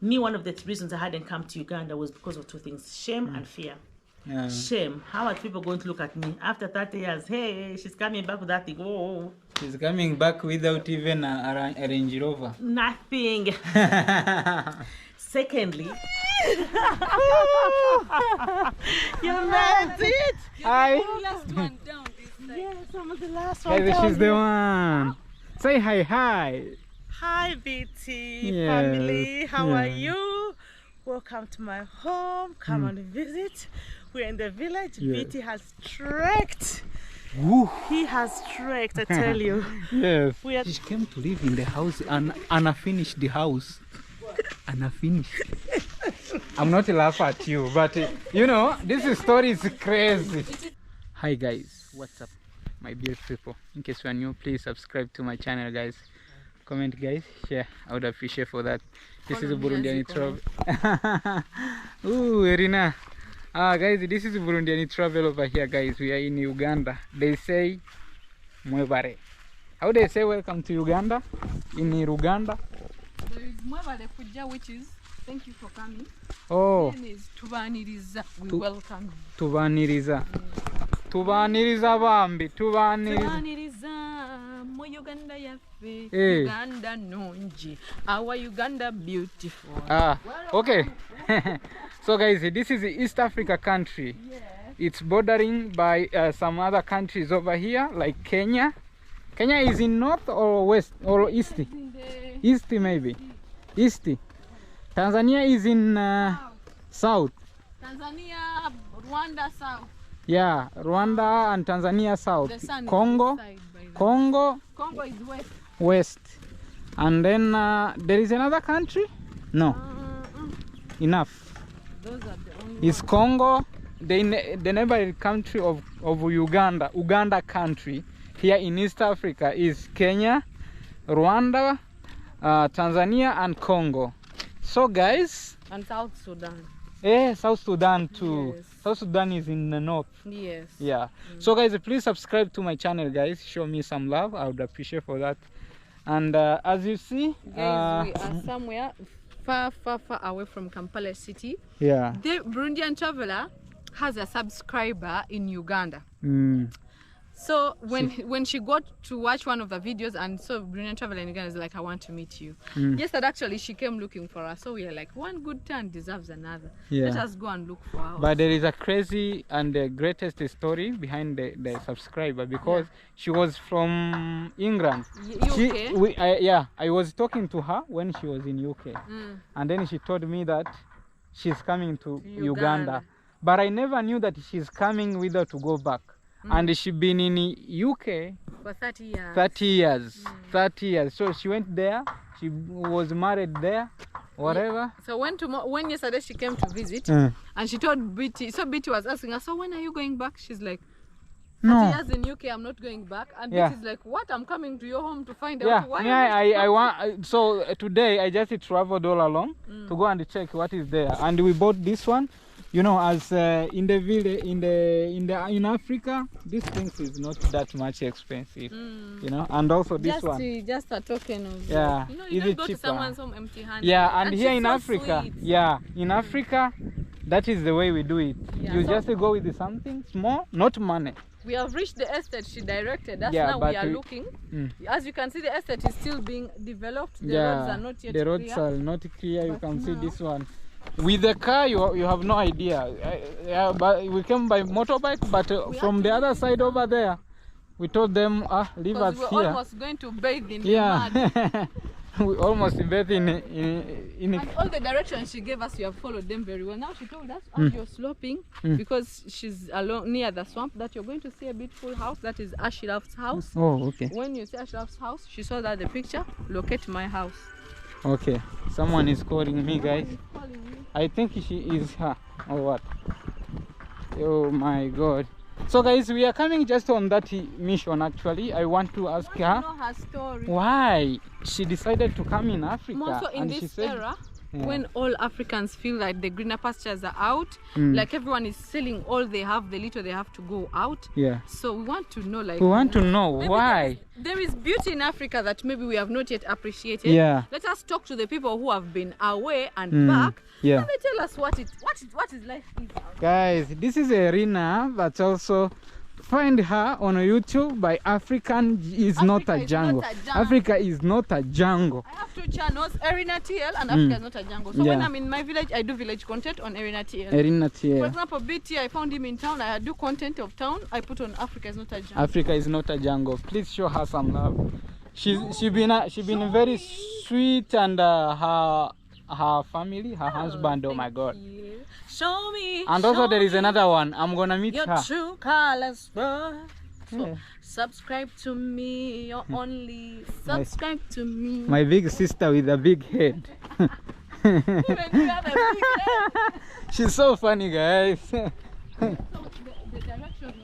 me, one of the reasons I hadn't come to Uganda was because of two things: shame and fear. Yeah. Shame. How are people going to look at me after 30 years? Hey, she's coming back with that thing. Oh, She's coming back without even a Range Rover. nothing. Secondly, you meant it. Hi. Last one down this side. Yes, I'm the last one. Guys, she's the one. Say hi, hi. Hi, BT Yes, family. How are yeah. you? Welcome to my home. Come and visit. We're in the village. Yes. BT has trekked. Woo. He has trekked, I tell you. Yes. We are She came to live in the house, unfinished house. Unfinished. I'm not laughing at you, but you know, this story is crazy. Hi guys, what's up, my beautiful people? In case you are new, please subscribe to my channel, guys. Comment, guys, share. I would appreciate for that. This is Burundian travel. Ooh, Erina. Guys, this is Burundian travel over here, guys. We are in Uganda. They say Mwebare. How they say welcome to Uganda? In Uganda. There is Mwebale Kuja, which is thank you for coming. Oh, Then is Tubaniriza. We welcome you. tubaniriza. Tubaniriza bambi, tubaniriza. Tubaniriza mu Uganda yaffe. Eh. Uganda nungi. Our Uganda beautiful. Okay. So guys, this is the East Africa country. Yes. It's bordering by some other countries over here, like Kenya. Kenya is in north or west or east? In the East maybe. East. Tanzania is in south. Tanzania, Rwanda south. Yeah, Rwanda and Tanzania south. The sun Congo, is this side, by the way. Congo Congo is west. west. And then there is another country? No, enough. Those are the only It's Congo, the neighboring country of Uganda. Uganda country here in East Africa is Kenya, Rwanda, Tanzania and Congo. So guys, and South Sudan. South Sudan too. Yes. South Sudan is in the north. Yes. Yeah. So guys, please subscribe to my channel, guys. Show me some love. I would appreciate for that. And as you see, Guys, we are somewhere far away from Kampala city. yeah. The Burundian traveler has a subscriber in Uganda. So when she got to watch one of the videos and saw Burundian traveler in Uganda, is like, I want to meet you. Yesterday actually she came looking for us, so we are like, one good turn deserves another. Yeah. Let us go and look for her. But there is a crazy and the greatest story behind the subscriber, because she was from England. UK? I was talking to her when she was in UK, and then she told me that she's coming to Uganda. But I never knew that she's coming with her to go back. And she's been in UK For 30 years. 30 years. 30 years. So she went there, she was married there, whatever. So when yesterday she came to visit and she told BT, so BT was asking her, so when are you going back? She's like, 30 No. years in UK, I'm not going back. And Yeah. BT's like, what? I'm coming to your home to find Yeah, out why. I want. So today I just traveled all along to go and check what is there, and we bought this one. You know, as in the village, in Africa, these things is not that much expensive. You know, and also this one. Just a token of, Yeah, you know, is you don't it go to cheaper? someone's home empty-handed. Yeah, and here she's in so Africa, sweet. yeah, in Africa, that is the way we do it. Yeah, You so- just go with something small, not money. We have reached the estate she directed us. Yeah, Now but we are we- looking. As you can see, the estate is still being developed. The Yeah, roads are not yet the roads clear. are not clear. You But can see now- this one. With the car, you have no idea. Yeah, but we came by motorbike, but from the other side over there, we told them, leave us Because we were here. almost going to bathe in the Yeah, mud. we almost bathed in And all the directions she gave us, we have followed them very well. Now she told us as you're sloping, because she's along near the swamp, that you're going to see a beautiful house. That is Ashraf's house. Oh, okay. When you see Ashraf's house, she saw that the picture, locate my house. Okay, someone is calling me, guys. She's calling me. I think she is her or what? Oh my God. So guys, we are coming just on that mission. Actually, I want to ask You her know her story. why she decided to come in Africa. Also in she this said, era, when all Africans feel like the greener pastures are out, like everyone is selling all they have, the little they have to go out. Yeah. So we want to know, like, We want to know maybe why. there is beauty in Africa that maybe we have not yet appreciated. Yeah. Let us talk to the people who have been away and back. Yeah. And they tell us what is life is. Guys, this is Irina, but also find her on YouTube by African is not a jungle. Africa is not a jungle. I have 2 channels, Irina TL and Africa is not a jungle. So when I'm in my village, I do village content on Irina TL. Irina TL. For example, BT, I found him in town. I do content of town. I put on Africa is not a jungle. Africa is not a jungle. Please show her some love. She been very sweet, and her family, her husband. Oh my God. Show me. And also there is another one. I'm gonna meet your her. true colors, bro. So, subscribe to me. You're only subscribe to me. My big sister with a big head. Even you have a big head. She's so funny, guys. So the direction,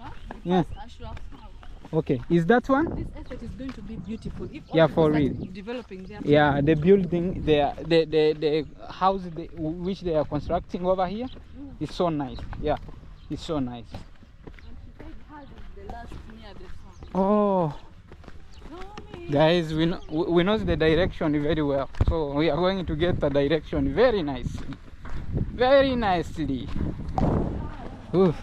Yeah. Okay, is that one? This estate is going to be beautiful. If Yeah, all for people real. start developing their Yeah, the building, the house which they are constructing over here is so nice. Yeah, it's so nice. And she said hers is the last near the sun. Oh, guys, we know the direction very well, so we are going to get the direction very nicely, very nicely. Oof.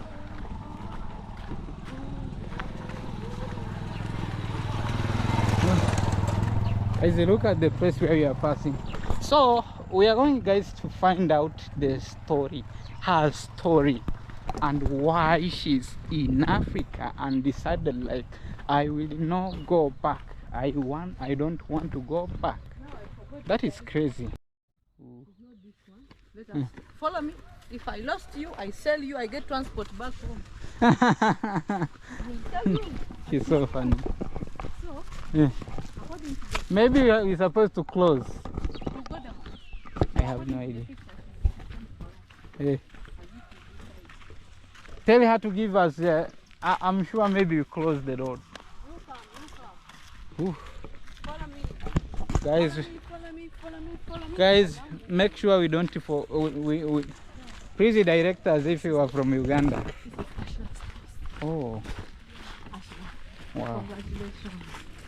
Guys, look at the place where we are passing. So we are going, guys, to find out the story, her story, and why she's in Africa and decided, like, I will not go back. I don't want to go back. That is crazy. Follow me. If I lost you, I sell you, I get transport back home. She's so funny. So, Yeah. according to the Maybe we're supposed to close. I have no idea. Hey. Tell her to give us. I'm sure maybe we close the road. Ooh. follow me. Guys, Follow me. guys, make sure we don't please direct us if you are from Uganda. Oh, wow. Congratulations.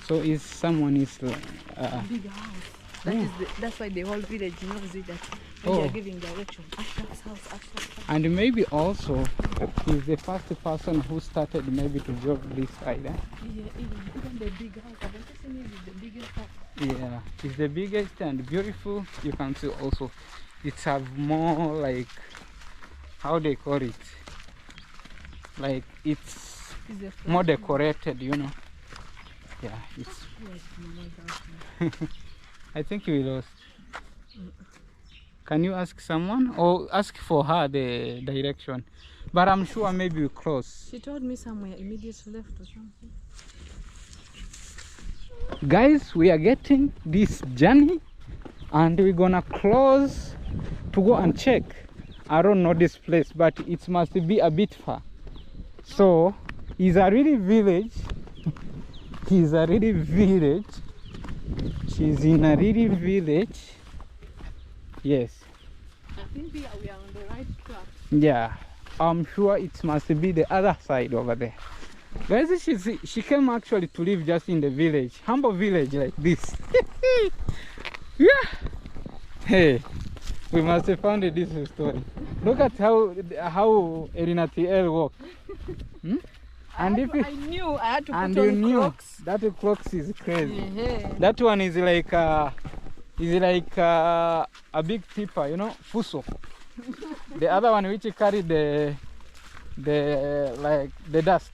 So is someone is Big house. That's why the whole village knows it, that we Oh. are giving direction. Ashraf's house. and maybe also he's the first person who started maybe to build this side. Eh? Yeah, even the big house. I've been saying it is the biggest house. Yeah, it's the biggest and beautiful. You can see also it's have more, like, how they call it, like it's It's the more decorated, you know. Yeah, it's I think we lost. Can you ask someone or ask for her the direction? But I'm sure maybe we close. She told me somewhere immediately left or something. Guys, we are getting this journey and we're gonna close to go and check. I don't know this place, but it must be a bit far. So it's a really village. It's a really village. She's in a really village. Yes. I think we are on the right track. Yeah, I'm sure it must be the other side over there. Guys, she came actually to live just in the village, humble village like this. Yeah. Hey, we must have found this story. Look at how Irina TL walked. Hmm? And I knew I had to and put you on knew Crocs. that Crocs is crazy. Yeah. That one is like a big tipper, you know, fuso. The other one which carry the dust.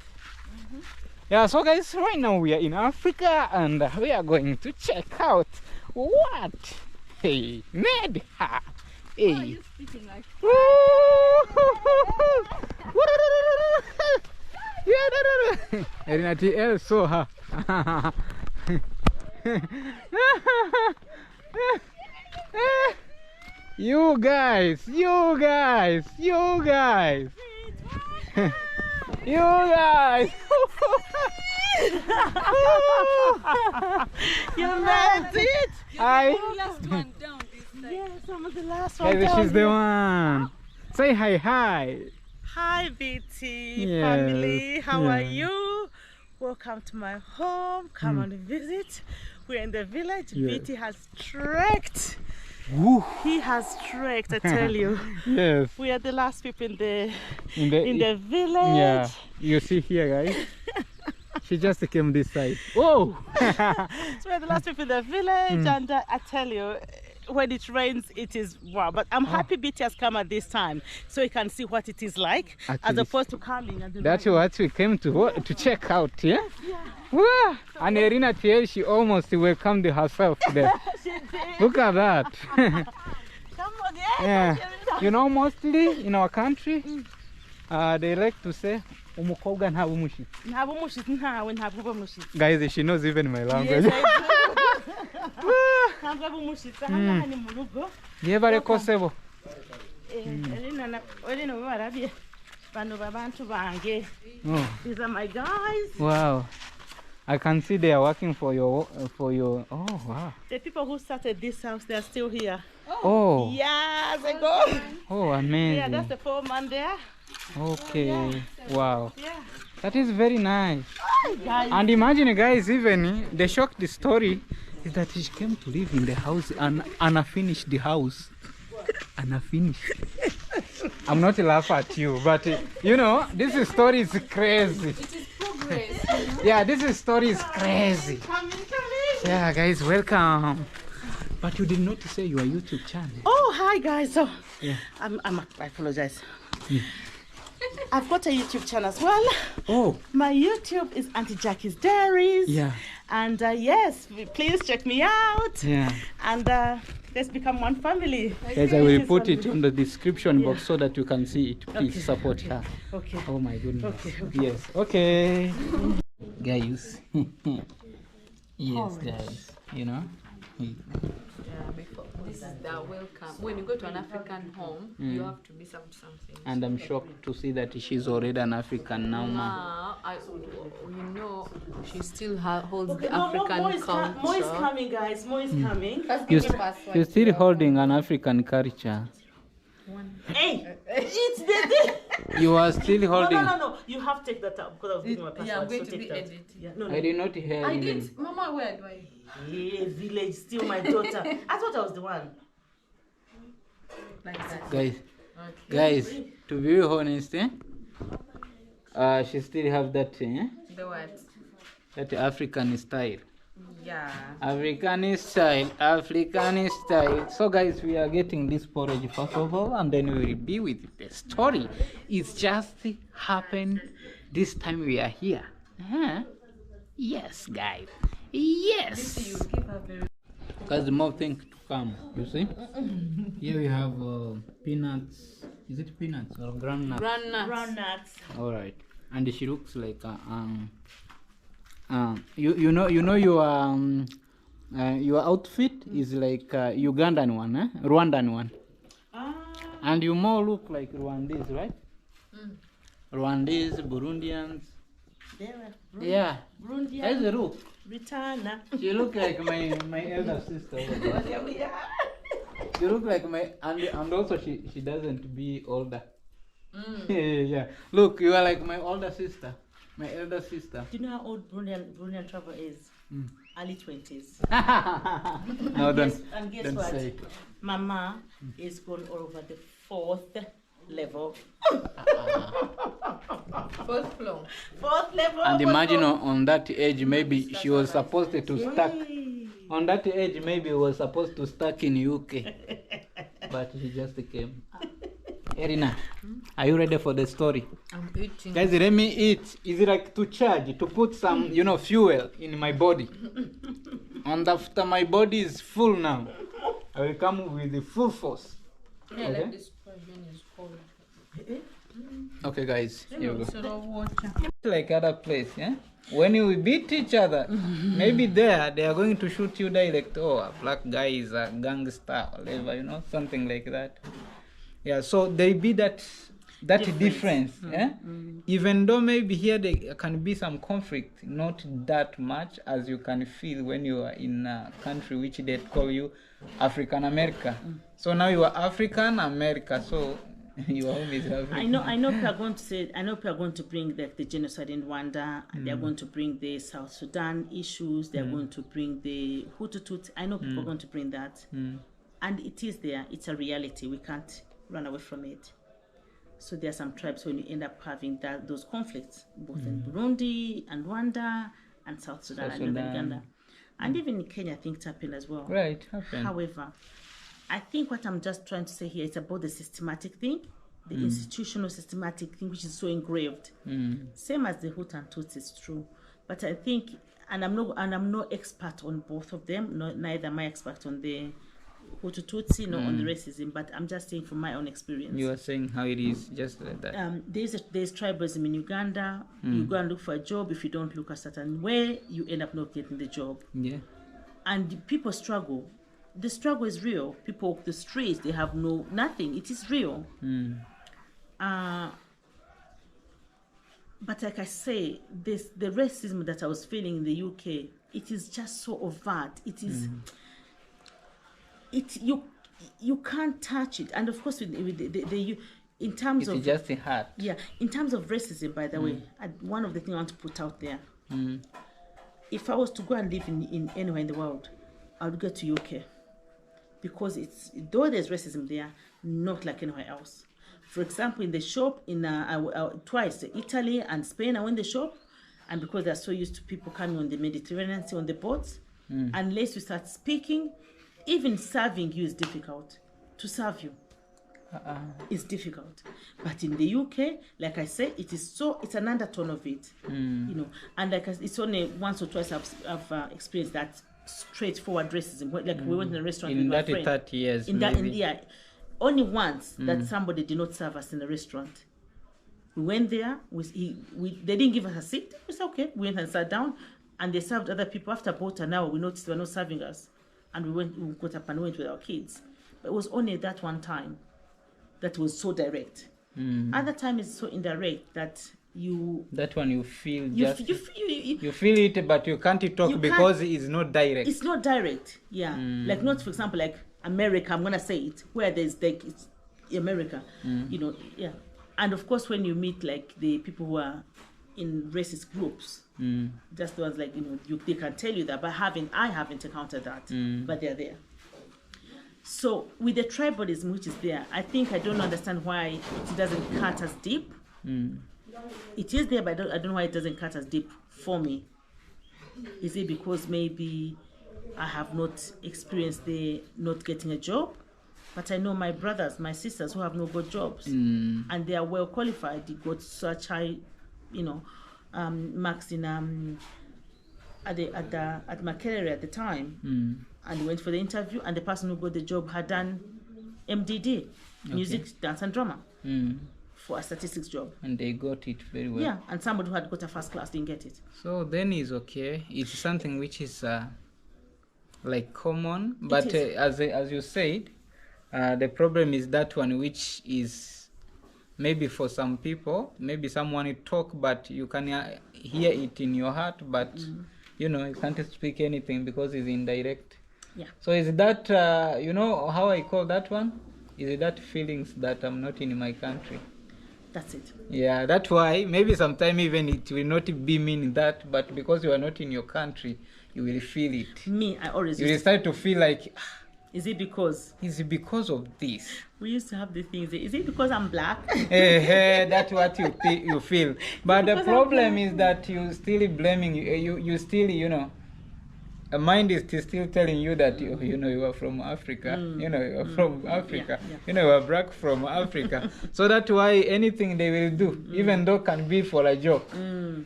Yeah, so guys, right now we are in Africa and we are going to check out what hey made her. Hey. Why are you speaking like Irina TL saw her. You guys. You guys. You You meant it? last one down this side? Yes, I'm The last one. Guys, down she's the here. one. Say hi, hi. Hi, BT Yes, family. How are yeah. you? Welcome to my home. Come and visit. We're in the village. Yes. BT has trekked. Woo. He has trekked, I tell you. Yes. We are the last people in the In the village. yeah. You see here, guys. She just came this side. Whoa. So we're the last people in the village, and I tell you, when it rains, it is wow. But I'm happy BT has come at this time, so you can see what it is like, as Actually, opposed to coming. And That's what we came to check out, yeah? Wow. And Irina here, she almost welcomed herself there. She did. Look at that. Come on, Yeah. You know, mostly in our country, they like to say, "Umukobwa nta bumushitsi." Guys, she knows even my language. Yebale kosebo. These are my guys. Wow. I can see they are working for your oh wow. The people who started this house, they are still here. Oh. Yes, I go. Oh, amazing. Yeah, that's the foreman there. Okay. Wow. Yeah. That is very nice. Guys. And imagine, guys, even the shocked story is that she came to live in the house and unfinished the house. Unfinished. I'm not laughing at you, but you know, this story is crazy. It is progress. Yeah, this story is crazy. Come in. Yeah, guys, welcome. But you did not say your YouTube channel. Oh, hi guys. So, Yeah. I apologize. I've got a YouTube channel as well. Oh. My YouTube is Auntie Jackie's Diaries. Yeah. And yes, please check me out. Yeah. And let's become one family. Guys, I will put it on the description box so that you can see it. Please Okay. support her. Okay. Oh my goodness. Okay. Yes. Okay. Guys. Yes, guys. You know. This is the welcome. When you go to an African home, you have to be something. And I'm shocked to see that she's already an African now, ma. You know, she still holds Okay, the African Mo is culture. coming, guys. Mo is coming. You're still holding an African culture. Hey, it's the You are still holding. No. You have to take that out because I was giving my password. Yeah, I'm going so to take be that. editing. Yeah, no. I did not hear I you. did. Mama, where do I? Yeah, village, still my daughter. I thought I was the one. Like that. Guys, to be honest, she still have that, The what? that African style. Yeah. African style. So guys, we are getting this porridge first of all, and then we will be with the story. It's just happened this time we are here. Yes, guys. Yes. You give her very. Because more things to come. You see? Here we have peanuts. Is it peanuts or groundnuts? Nuts. All right. And she looks like you know your outfit is like Ugandan one, Rwandan one, and you more look like Rwandese, right? Rwandese, Burundians. Yeah. Burundi. That's the look. Ritana. You look like my elder sister. You look like my and also she doesn't be older. Yeah. Look, you are like my older sister. My elder sister. Do you know how old Burundian travel is? Early 20s. No, And guess don't what? say. Mama is going over the 4th level. Fourth floor. 4th level. And imagine on that age, maybe she was supposed to stuck. On that age, maybe was supposed to stuck in UK, but she just came. Erina, are you ready for the story? I'm eating. Guys, let me eat. Is it like to charge, to put some, fuel in my body? And after my body is full now, I will come with the full force. Yeah, Okay. like this question is cold. Okay, guys, here we go. Sort of water. Like other place, yeah? When you beat each other, maybe there they are going to shoot you direct. Oh, a black guy is a gangster, whatever, something like that. Yeah, so they beat that that difference. Even though maybe here there can be some conflict, not that much as you can feel when you are in a country which they call you African America. So now you are African America, so your home is African. I know people are going to say, I know people are going to bring the genocide in Rwanda, and they're going to bring the South Sudan issues, they're going to bring the Hutu Tutsi. I know people are going to bring that. And it is there, it's a reality, we can't run away from it. So there are some tribes when you end up having those conflicts, both in Burundi and Rwanda and South Sudan and Uganda. And even in Kenya, things happen as well. Right, happen. However, I think what I'm just trying to say here is about the systematic thing, the institutional systematic thing, which is so engraved. Same as the Hutu and Tutsi is true. But I think, and I'm no expert on both of them, neither am I expert on the Hutu Tutsi, nor on the racism, but I'm just saying from my own experience. You are saying how it is, just like that. There's tribalism in Uganda. You go and look for a job. If you don't look a certain way, you end up not getting the job. Yeah. And people struggle. The struggle is real. People walk the streets, they have nothing. It is real. But like I say, the racism that I was feeling in the UK, it is just so overt. It is, you can't touch it. And of course, with the in terms of, it's just a heart. Yeah, in terms of racism, by the way, one of the things I want to put out there, if I was to go and live in anywhere in the world, I would go to UK. Because though there's racism there, not like anywhere else. For example, in the shop, twice, Italy and Spain, I went to the shop, and because they're so used to people coming on the Mediterranean Sea on the boats, unless you start speaking, even serving you is difficult. To serve you is difficult. But in the UK, like I said, it's an undertone of it, you know. And like it's only once or twice I've experienced that straightforward racism. Like we went in a restaurant in with my that friend. 30 years Only once that somebody did not serve us in the restaurant. We went there, they didn't give us a seat. We said okay, we went and sat down, and they served other people. After about an hour, we noticed they were not serving us, and we got up and went with our kids. But it was only that one time that was so direct. Other time is so indirect that that one you feel you feel it, but you can't talk because it's not direct. It's not direct, yeah. Like not, for example, like America, I'm gonna say it, where there's like it's America, you know, yeah. And of course, when you meet like the people who are in racist groups, just the ones like, you know, they can tell you that, but I haven't encountered that, but they're there. So with the tribalism which is there, I don't understand why it doesn't cut as deep. It is there, but I don't know why it doesn't cut as deep for me. Is it because maybe I have not experienced the not getting a job? But I know my brothers, my sisters who have not got jobs, and they are well qualified. They got such high, you know, marks in at Makerere at the time, and they went for the interview, and the person who got the job had done MDD, music, dance, and drama. For a statistics job, and they got it very well. Yeah, and somebody who had got a first class didn't get it. So then it's okay. It's something which is like common, but as you said, the problem is that one, which is maybe for some people, maybe someone will talk, but you can hear it in your heart, but you know, you can't speak anything because it's indirect. Yeah. So is that you know how I call that one? Is it that feelings that I'm not in my country? That's it. Yeah, that's why maybe sometime even it will not be meaning that, but because you are not in your country, you will feel it. I always you will start to feel like, is it because of this? We used to have the things. Is it because I'm black? That's what you feel. But the problem is that you still blaming you still, you know, a mind is still telling you that you know you are from Africa, you know you are from Africa, you know you are black from Africa. So that's why anything they will do, even though can be for a joke,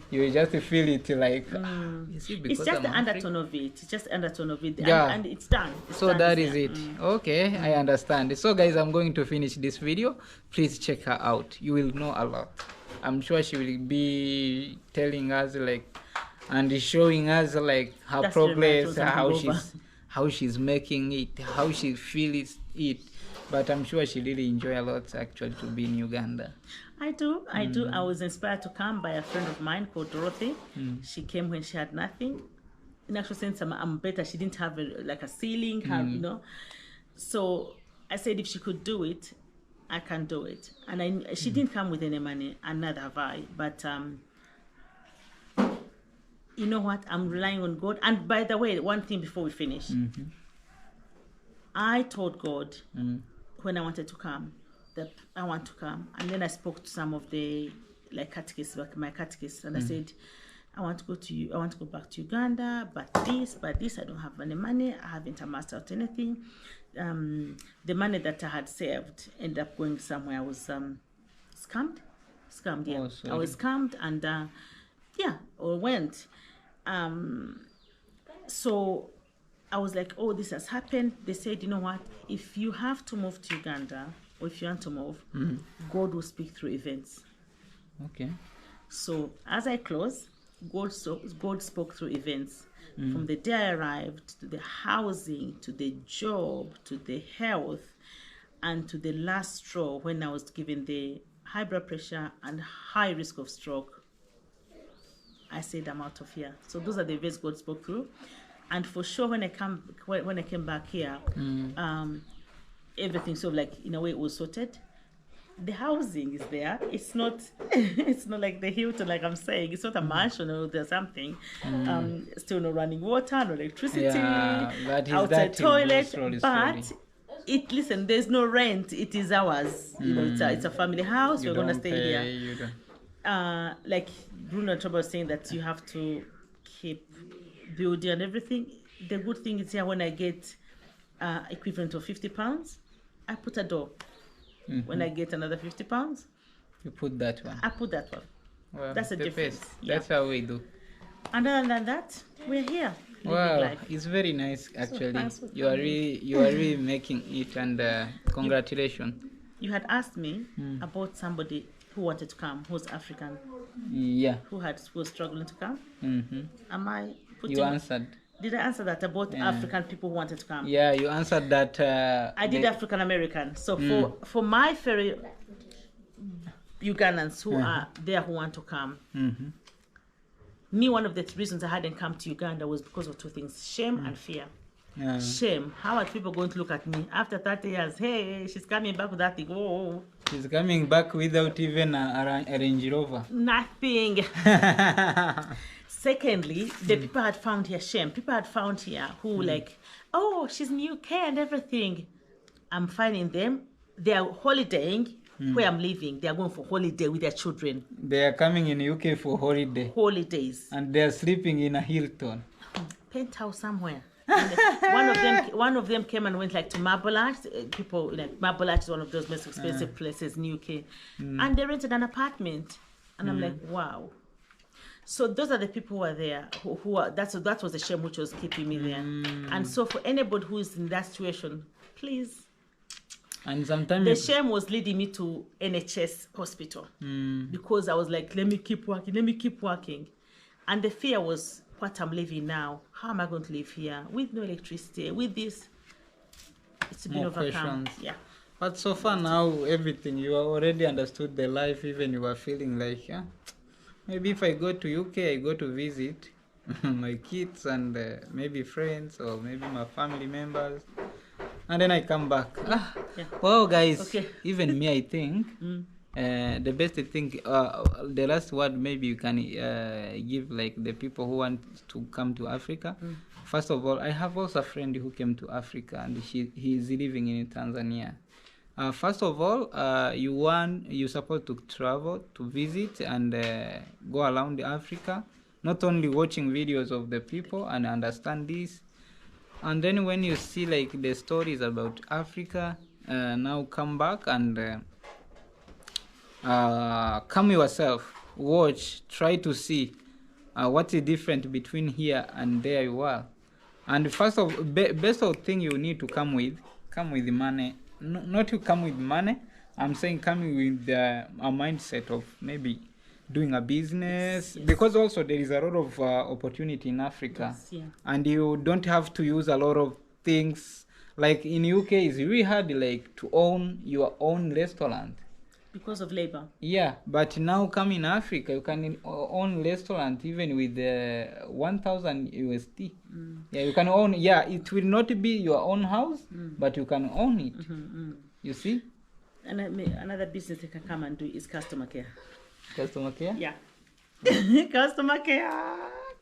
you will just feel it like it's just the undertone of it. It's just undertone of it, and it's done. So that is it. Okay, I understand. So guys, I'm going to finish this video. Please check her out. You will know a lot. I'm sure she will be telling us like and showing us like her progress, how she's making it, how she feels it. But I'm sure she really enjoy a lot actually to be in Uganda. I do. I was inspired to come by a friend of mine called Dorothy. She came when she had nothing. In actual sense, I'm better. She didn't have like a ceiling, you know. So I said if she could do it, I can do it. And she didn't come with any money, and neither have I. But you know what? I'm relying on God. And by the way, one thing before we finish, I told God when I wanted to come that I want to come, and then I spoke to some of the like catechists, like my catechists, and I said, I want to go back to Uganda, but this, I don't have any money. I haven't amassed out anything. The money that I had saved ended up going somewhere. I was scammed. Yeah, Oh, I was scammed, and or went. So I was like, oh, this has happened. They said, you know what? If you have to move to Uganda, or if you want to move, God will speak through events. Okay. So as I close, God spoke through events. From the day I arrived, to the housing, to the job, to the health, and to the last straw when I was given the high blood pressure and high risk of stroke. I said, I'm out of here. So those are the events God spoke through. And for sure, when I came back here, everything sort of like in a way it was sorted. The housing is there. It's not like the Hilton, like I'm saying. It's not a mansion or there's something. Still no running water, no electricity, outside toilet. But listen, there's no rent. It is ours. You know, it's a family house. We're gonna stay here. Like Bruno and Trouble was saying that you have to keep building and everything. The good thing is here when I get equivalent of £50, I put a door. When I get another £50, you put that one. I put that one. Well, that's a difference. That's how we do. And other than that, we're here. Wow, life. it's very nice actually. So you are really making it, and congratulations. You had asked me about somebody who wanted to come, who's African. Yeah. Who was struggling to come. Am I putting? You answered. Did I answer that about African people who wanted to come? Yeah, you answered that. I did African American. So for my fellow Ugandans who are there who want to come, me, one of the reasons I hadn't come to Uganda was because of two things: shame and fear. Shame. How are people going to look at me after 30 years? Hey, she's coming back with that thing. Oh, she's coming back without even a Range Rover. Nothing. Secondly, the people had found here shame. People had found here who like, oh, she's in UK and everything. I'm finding them. They are holidaying where I'm living. They are going for holiday with their children. They are coming in UK for holidays. And they are sleeping in a Hilton. Penthouse somewhere. One of them came and went like to Marble Arch. People like Marble Arch is one of those most expensive places in UK. And they rented an apartment. And I'm like, wow. So those are the people who are there, who are, that was the shame which was keeping me there. And so for anybody who is in that situation, please. And sometimes the shame was leading me to NHS hospital because I was like, let me keep working. And the fear was what I'm living now. How am I going to live here with no electricity, with this? It's been overcome. Yeah. But so far now, everything, you already understood the life, even you are feeling like, maybe if I go to UK, I go to visit my kids and maybe friends or maybe my family members. And then I come back. Well, guys, even me, I think the best thing, the last word maybe you can give like the people who want to come to Africa. First of all, I have also a friend who came to Africa and he is living in Tanzania. First of all, you're supposed to travel to visit and go around Africa, not only watching videos of the people and understand this. And then when you see like the stories about Africa, now come back and come yourself, watch, try to see what's the difference between here and there you are. And best of thing you need to come with money. Not to come with money, I'm saying coming with a mindset of maybe doing a business, Yes. because also there is a lot of opportunity in Africa. Yes, yeah. And you don't have to use a lot of things. Like in UK, it's really hard like to own your own restaurant. Because of labor. Yeah, but now come in Africa, you can own restaurant even with 1,000 USD. Yeah, you can own. Yeah, it will not be your own house, but you can own it. You see, And another business they can come and do is customer care. customer care. Yeah. Customer care.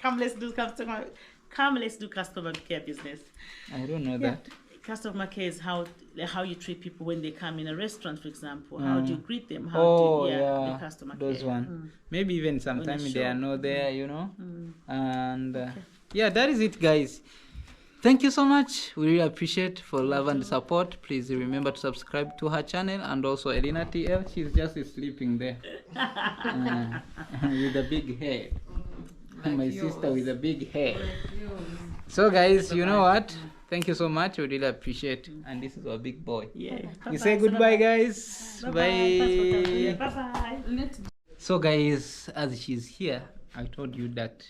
Come, let's do customer. Come, let's do customer care business. I don't know Yeah. that. Customer care is how you treat people when they come in a restaurant, for example. How do you greet them? How Oh do you, yeah, the customer those care. one. Maybe even sometimes they are shop. not there, you know. And yeah, that is it, guys. Thank you so much. We really appreciate for love and support. Please remember to subscribe to her channel, and also Elena TL. She's just sleeping there with a big hair. My sister with a big hair. So guys, you know what? Thank you so much. We really appreciate. And this is our big boy. Yeah. We say goodbye, guys. Bye. Bye. So guys, as she's here, I told you that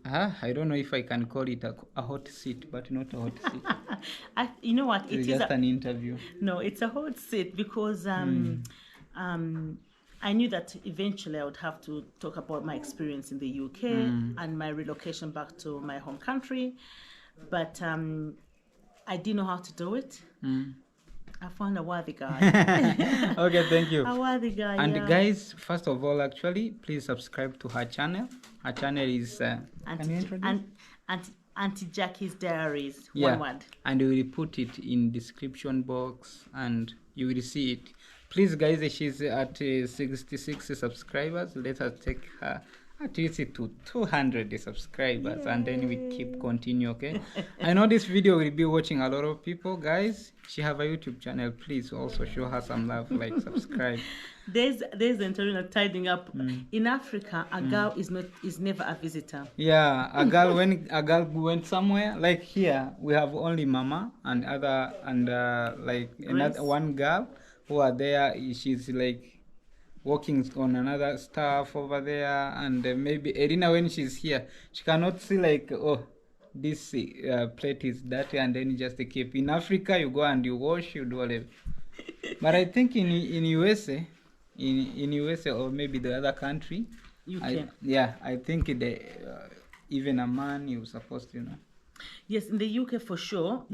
I don't know if I can call it a hot seat, but not a hot seat. You know what? It's just an interview. No, it's a hot seat because I knew that eventually I would have to talk about my experience in the UK and my relocation back to my home country, but I didn't know how to do it. I found a worthy guy. Okay, thank you. A worthy guy. And yeah. guys, first of all, actually, please subscribe to her channel. Her channel is can you introduce? Auntie Jackie's Diaries. Yeah. One word. And we will put it in description box, and you will see it. Please, guys, she's at 66 subscribers. Let us take her at least to 200 subscribers. Yay. And then we keep continue. Okay. I know this video will be watching a lot of people, guys. She have a YouTube channel. Please also show her some love, like subscribe. There's the internal tidying up. In Africa, a girl is never a visitor. Yeah, a girl went somewhere, like here we have only mama and like another one girl who are there. She's like working on another stuff over there, and maybe Erina, when she's here, she cannot see like, oh, this plate is dirty, and then just keep. In Africa, you go and you wash, you do whatever. But I think in USA, in USA or maybe the other country, I think even a man you're supposed to, you know. Yes, in the UK for sure,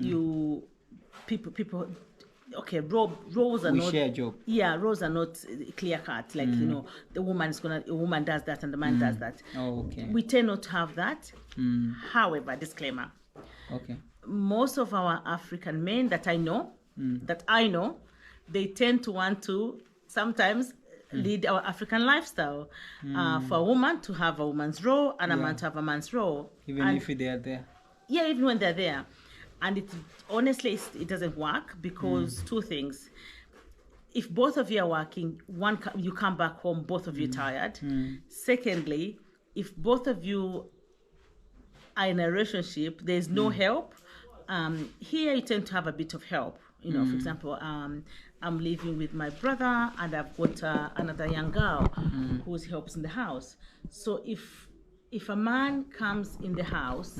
people. Okay, roles are not. Share job. Yeah, roles are not clear cut. Like you know, a woman does that and the man does that. Oh, okay. We tend not to have that. However, disclaimer. Okay. Most of our African men that I know, they tend to want to sometimes lead our African lifestyle. For a woman to have a woman's role and a man to have a man's role. Even if they are there. Yeah, even when they're there. And honestly, it doesn't work because two things. If both of you are working, you come back home, both of you tired. Secondly, if both of you are in a relationship, there's no help. Here you tend to have a bit of help. You know, for example, I'm living with my brother and I've got another young girl who helps in the house. So if a man comes in the house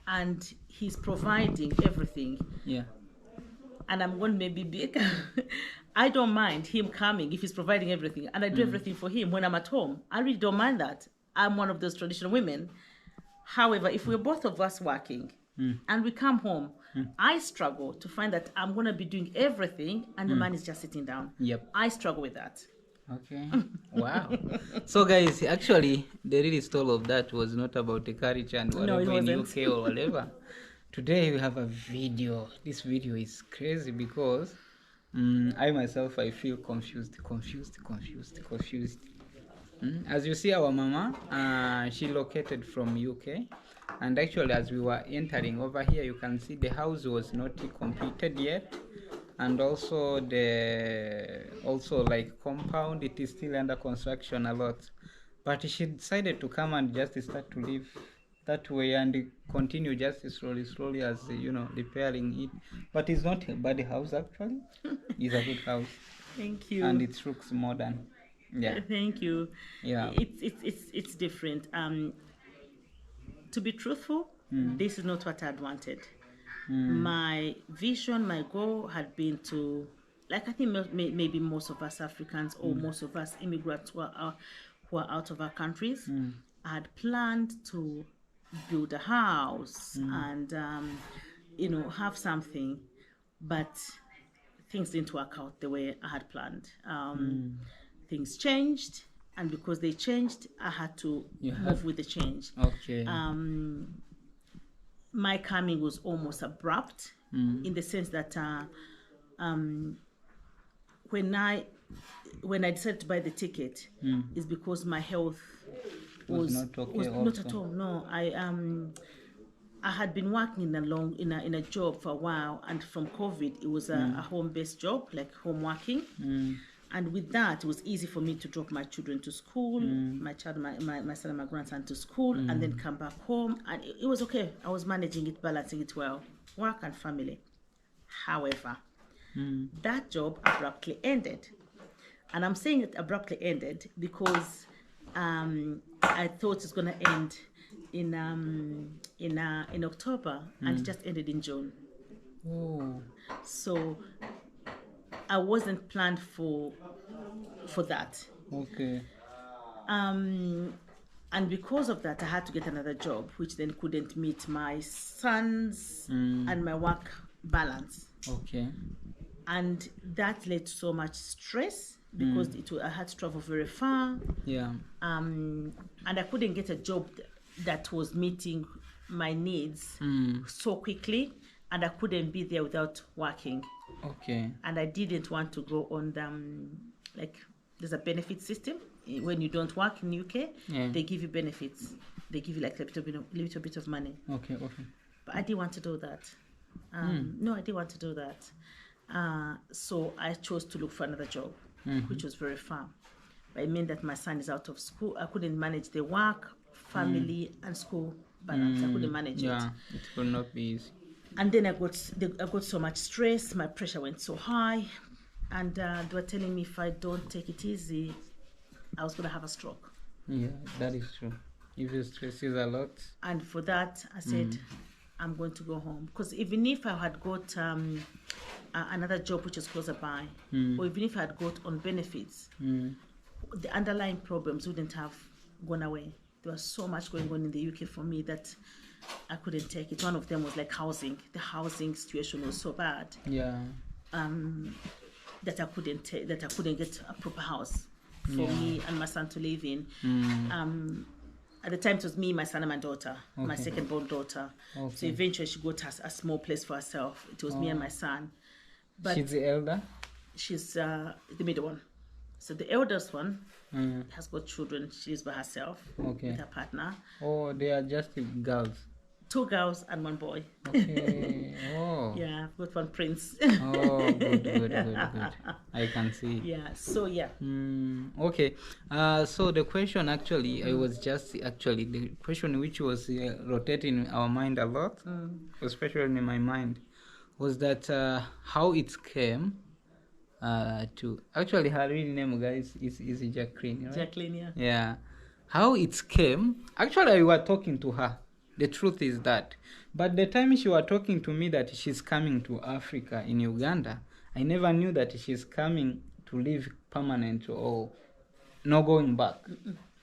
and he's providing everything, and I'm going to maybe be, I don't mind him coming if he's providing everything, and I do everything for him when I'm at home. I really don't mind that. I'm one of those traditional women. However, if we're both of us working and we come home, I struggle to find that I'm going to be doing everything and the man is just sitting down. Yep. I struggle with that. Okay. Wow. So guys, actually the real story of that was not about the culture and whatever in UK or whatever. Today we have a video. This video is crazy because I myself, I feel confused. As you see, our mama, she located from UK, and actually as we were entering over here, you can see the house was not completed yet, and also like compound, it is still under construction a lot. But she decided to come and just start to live that way and continue just slowly as you know, repairing it. But it's not a bad house actually. It's a good house. Thank you. And it looks modern. Yeah. Thank you. Yeah. It's different. To be truthful, this is not what I'd wanted. My vision, my goal had been to, like I think maybe most of us Africans or most of us immigrants who are out of our countries, I had planned to build a house and have something, but things didn't work out the way I had planned. Things changed, and because they changed, I had to move with the change. Okay. My coming was almost abrupt in the sense that when I decided to buy the ticket, is because my health was not okay was not at also. all. No, I had been working in a job for a while, and from COVID, it was a home-based job, like home working. And with that, it was easy for me to drop my children to school, my son and my grandson to school, and then come back home. And it was okay. I was managing it, balancing it well, work and family. However, that job abruptly ended. And I'm saying it abruptly ended because I thought it's going to end in October, and it just ended in June. Oh. So I wasn't planned for that. Okay. And because of that, I had to get another job, which then couldn't meet my son's and my work balance. Okay. And that led to so much stress because I had to travel very far. Yeah. And I couldn't get a job that was meeting my needs so quickly, and I couldn't be there without working. Okay. And I didn't want to go on there's a benefit system when you don't work in UK. Yeah. They give you benefits. They give you like a little bit of money. Okay. Okay. But I didn't want to do that. No, I didn't want to do that. So I chose to look for another job, which was very far. But it meant that my son is out of school. I couldn't manage the work, family, and school balance. I couldn't manage it. Yeah, it will not be easy. And then I got so much stress. My pressure went so high, and they were telling me if I don't take it easy, I was going to have a stroke. Yeah, that is true. If you stress a lot. And for that, I said, I'm going to go home. Because even if I had got another job which is closer by, or even if I had got on benefits, the underlying problems wouldn't have gone away. There was so much going on in the UK for me that I couldn't take it. One of them was like housing. The housing situation was so bad. Yeah. That I couldn't get a proper house for me and my son to live in. At the time, it was me, my son, and my daughter, my second-born daughter. Okay. So eventually, she got a small place for herself. It was me and my son. But she's the elder? She's the middle one. So the eldest one has got children. She lives by herself with her partner. Oh, they are just girls. 2 girls and 1 boy. Okay. Oh. Yeah, I've got 1 prince. Oh, good. I can see. Yeah. So yeah. Okay. So the question actually, the question which was rotating in our mind a lot, especially in my mind, was that how it came to actually her real name, guys, is Jacqueline, right? Jacqueline, yeah. Yeah. How it came? Actually, I was talking to her. The truth is that. But the time she was talking to me that she's coming to Africa in Uganda, I never knew that she's coming to live permanent or not going back.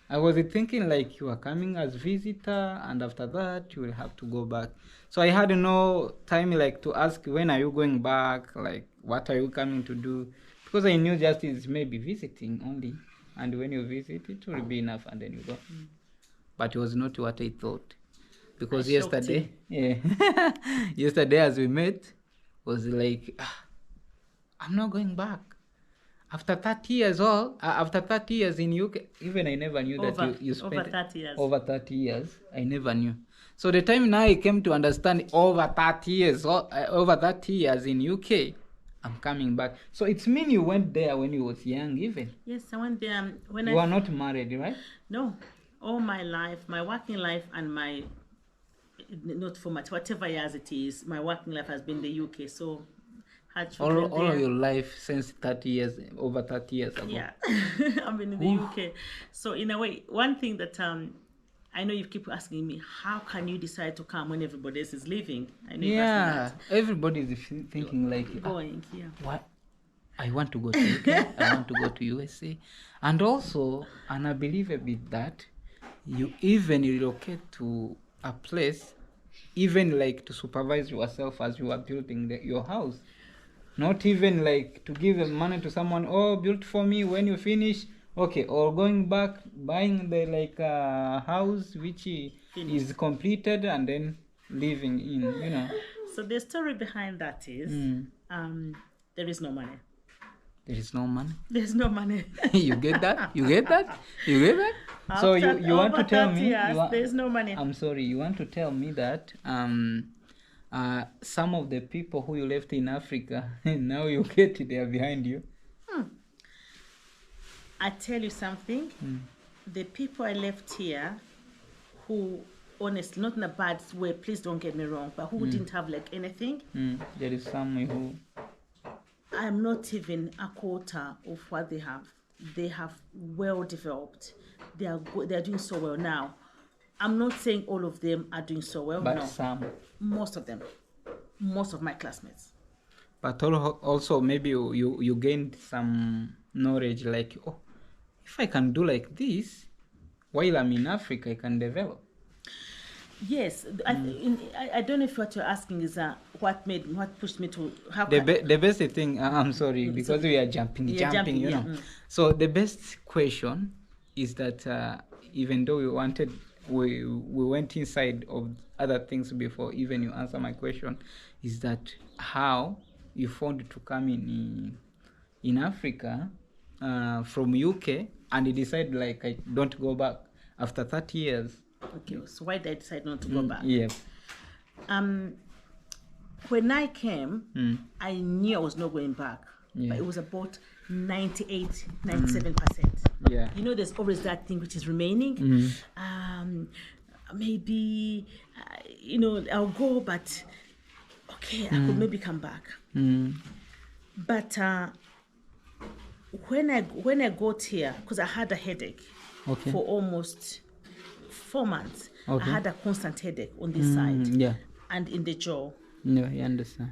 I was thinking like you are coming as visitor and after that you will have to go back. So I had no time like to ask when are you going back, like what are you coming to do? Because I knew just is maybe visiting only. And when you visit it will be enough and then you go. But it was not what I thought. Because yesterday as we met, was like, I'm not going back. After 30 years in UK, even I never knew that you spent over 30 years. Over 30 years, I never knew. So the time now I came to understand over 30 years in UK, I'm coming back. So it's mean you went there when you was young even? Yes, I went there when you are not married, right? No. All my life, my working life and my, not for much, whatever years it is, my working life has been the UK. So had children all of there. your life since 30 years, over 30 years ago. Yeah, I've been in the UK. So in a way, one thing that I know you keep asking me, how can you decide to come when everybody else is leaving? I know you've asked me Everybody is thinking like, that. Going, yeah. what? I want to go to UK, I want to go to USA. And also, and I believe a bit that you even relocate to a place, even like to supervise yourself as you are building your house. Not even like to give money to someone, oh, build for me when you finish, okay, or going back, buying the like house which is completed and then living in, you know. So the story behind that is there is no money. There is no money. There's no money. You get that? You get that? You get that? So you want to tell me? There's no money. I'm sorry. You want to tell me that some of the people who you left in Africa, now you get it, they are behind you. I tell you something. The people I left here, who honestly, not in a bad way, please don't get me wrong, but who didn't have like anything. There is some who. I'm not even a quarter of what they have. They have well developed. They are good. They are doing so well now. I'm not saying all of them are doing so well. But no. some. Most of them. Most of my classmates. But also maybe you gained some knowledge like, oh, if I can do like this, while I'm in Africa, I can develop. Yes, I don't know if what you're asking is what pushed me to how the best thing. I'm sorry because we are jumping, you know. So the best question is that even though we went inside of other things before even you answer my question, is that how you found to come in Africa from UK and you decide like I don't go back after 30 years. Okay, so why did I decide not to go back? Yeah. When I came, I knew I was not going back. Yeah. But it was about 98, 97%. Yeah. You know, there's always that thing which is remaining. Maybe, I'll go, but okay, I could maybe come back. But when I got here, because I had a headache for almost 4 months, I had a constant headache on this side and in the jaw. No, you understand.